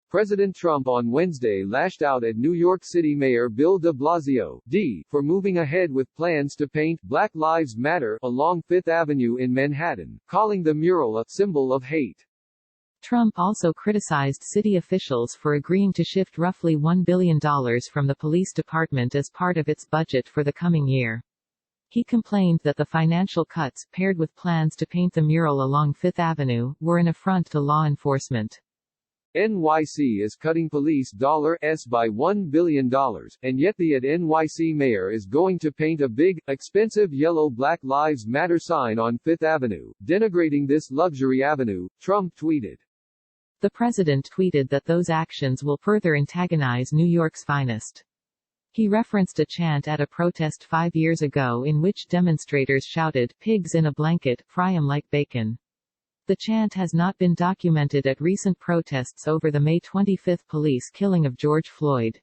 President Trump on Wednesday lashed out at New York City Mayor Bill de Blasio, D., for moving ahead with plans to paint Black Lives Matter along Fifth Avenue in Manhattan, calling the mural a symbol of hate. Trump also criticized city officials for agreeing to shift roughly $1 billion from the police department as part of its budget for the coming year. He complained that the financial cuts, paired with plans to paint the mural along Fifth Avenue, were an affront to law enforcement. NYC is cutting police dollars by $1 billion, and yet the NYC mayor is going to paint a big, expensive yellow Black Lives Matter sign on Fifth Avenue, denigrating this luxury avenue, Trump tweeted. The president tweeted that those actions will further antagonize New York's finest. He referenced a chant at a protest 5 years ago in which demonstrators shouted, "Pigs in a blanket, fry 'em like bacon." The chant has not been documented at recent protests over the May 25 police killing of George Floyd.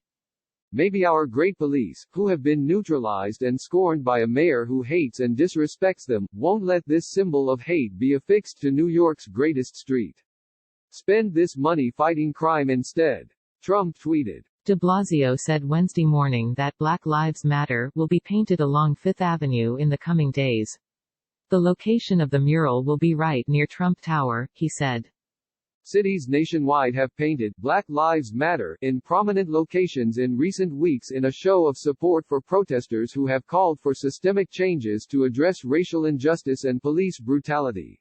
Maybe our great police, who have been neutralized and scorned by a mayor who hates and disrespects them, won't let this symbol of hate be affixed to New York's greatest street. Spend this money fighting crime instead, Trump tweeted. De Blasio said Wednesday morning that Black Lives Matter will be painted along Fifth Avenue in the coming days. The location of the mural will be right near Trump Tower, he said. Cities nationwide have painted Black Lives Matter in prominent locations in recent weeks in a show of support for protesters who have called for systemic changes to address racial injustice and police brutality.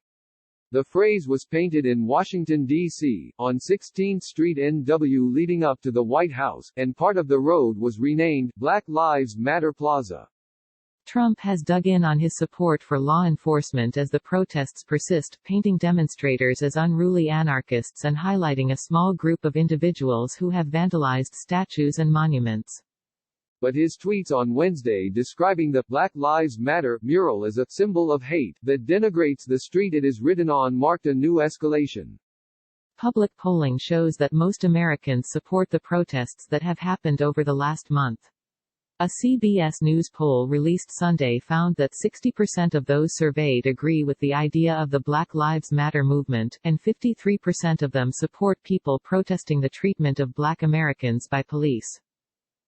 The phrase was painted in Washington, D.C., on 16th Street NW leading up to the White House, and part of the road was renamed Black Lives Matter Plaza. Trump has dug in on his support for law enforcement as the protests persist, painting demonstrators as unruly anarchists and highlighting a small group of individuals who have vandalized statues and monuments. But his tweets on Wednesday describing the Black Lives Matter mural as a symbol of hate that denigrates the street it is written on marked a new escalation. Public polling shows that most Americans support the protests that have happened over the last month. A CBS News poll released Sunday found that 60% of those surveyed agree with the idea of the Black Lives Matter movement, and 53% of them support people protesting the treatment of Black Americans by police.